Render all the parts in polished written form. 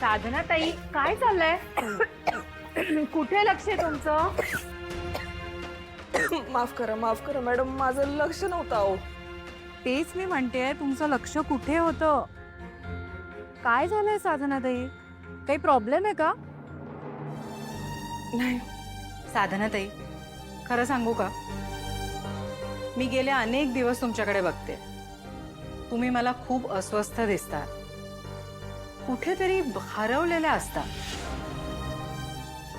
साधना ताई, काय चाललंय? कुठे लक्ष आहे तुमचं? माफ करा मॅडम, माझं लक्ष नव्हतं अहो. तेच मी म्हणतेय, तुमचं लक्ष कुठे होतं? काय झालंय साधना ताई? काही प्रॉब्लेम आहे का? नाही. साधना ताई, खरं सांगू का? मी गेले अनेक दिवस तुमच्याकडे बघते. तुम्ही मला खूप अस्वस्थ दिसता, कुठेतरी हरवलेल्या असता.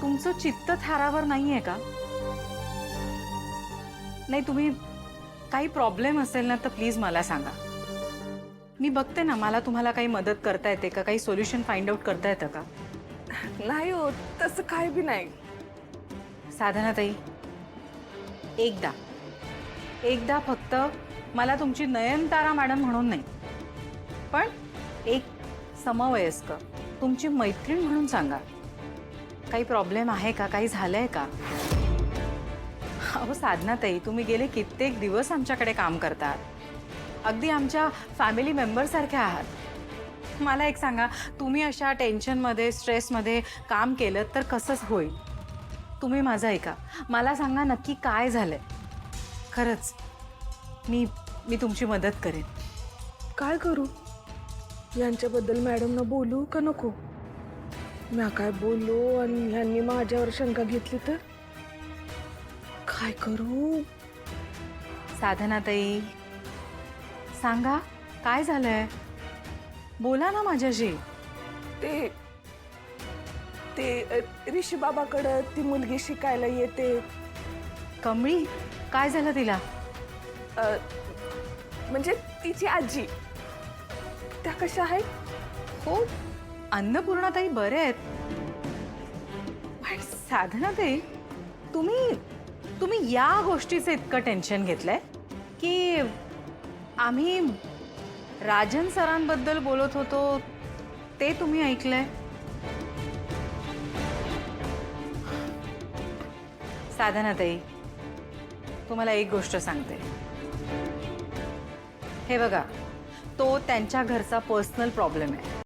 तुमचं चित्त थारावर नाहीये का? नाही, तुम्ही काही प्रॉब्लेम असेल ना तर प्लीज मला सांगा. मी बघते ना, मला तुम्हाला काही मदत करता येते का? काही सोल्युशन फाइंड आउट करता येतं का? नाही हो, तसं काही बी नाही. साधना ताई, एकदा फक्त मला तुमची नयनतारा मॅडम म्हणून नाही, पण एक समवयस्क तुमची मैत्रीण म्हणून सांगा. काही प्रॉब्लेम आहे का? काही झालंय का? अहो साधना ताई, तुम्ही गेले कित्येक दिवस आमच्याकडे काम करतात. अगदी आमच्या फॅमिली मेंबर सारखे आहात. मला एक सांगा, तुम्ही अशा टेन्शनमध्ये, स्ट्रेसमध्ये काम केलं तर कसं होईल? तुम्ही माझं ऐका, मला सांगा नक्की काय झालंय. खरंच मी तुमची मदत करेन. काय करू? यांच्याबद्दल मॅडमना बोलू का नको? मी काय बोललो आणि ह्यांनी माझ्यावर शंका घेतली तर काय करू? साधना ताई, सांगा काय झालंय? बोला ना माझ्याशी. ते ते ऋषी बाबाकडं ती मुलगी शिकायला येते. कमळी, काय झालं तिला? म्हणजे तिची आजी. त्या कशा आहेत? हो, अन्नपूर्णाताई बरे आहेत. पण साधना ताई, तुम्ही या गोष्टीचं इतकं टेन्शन घेतलंय की आम्ही राजन सरांबद्दल बोलत होतो ते तुम्ही ऐकलंय? साधना ताई, तुम्हाला एक गोष्ट सांगते. हे बघा, तो त्यांच्या घरचा पर्सनल प्रॉब्लेम आहे.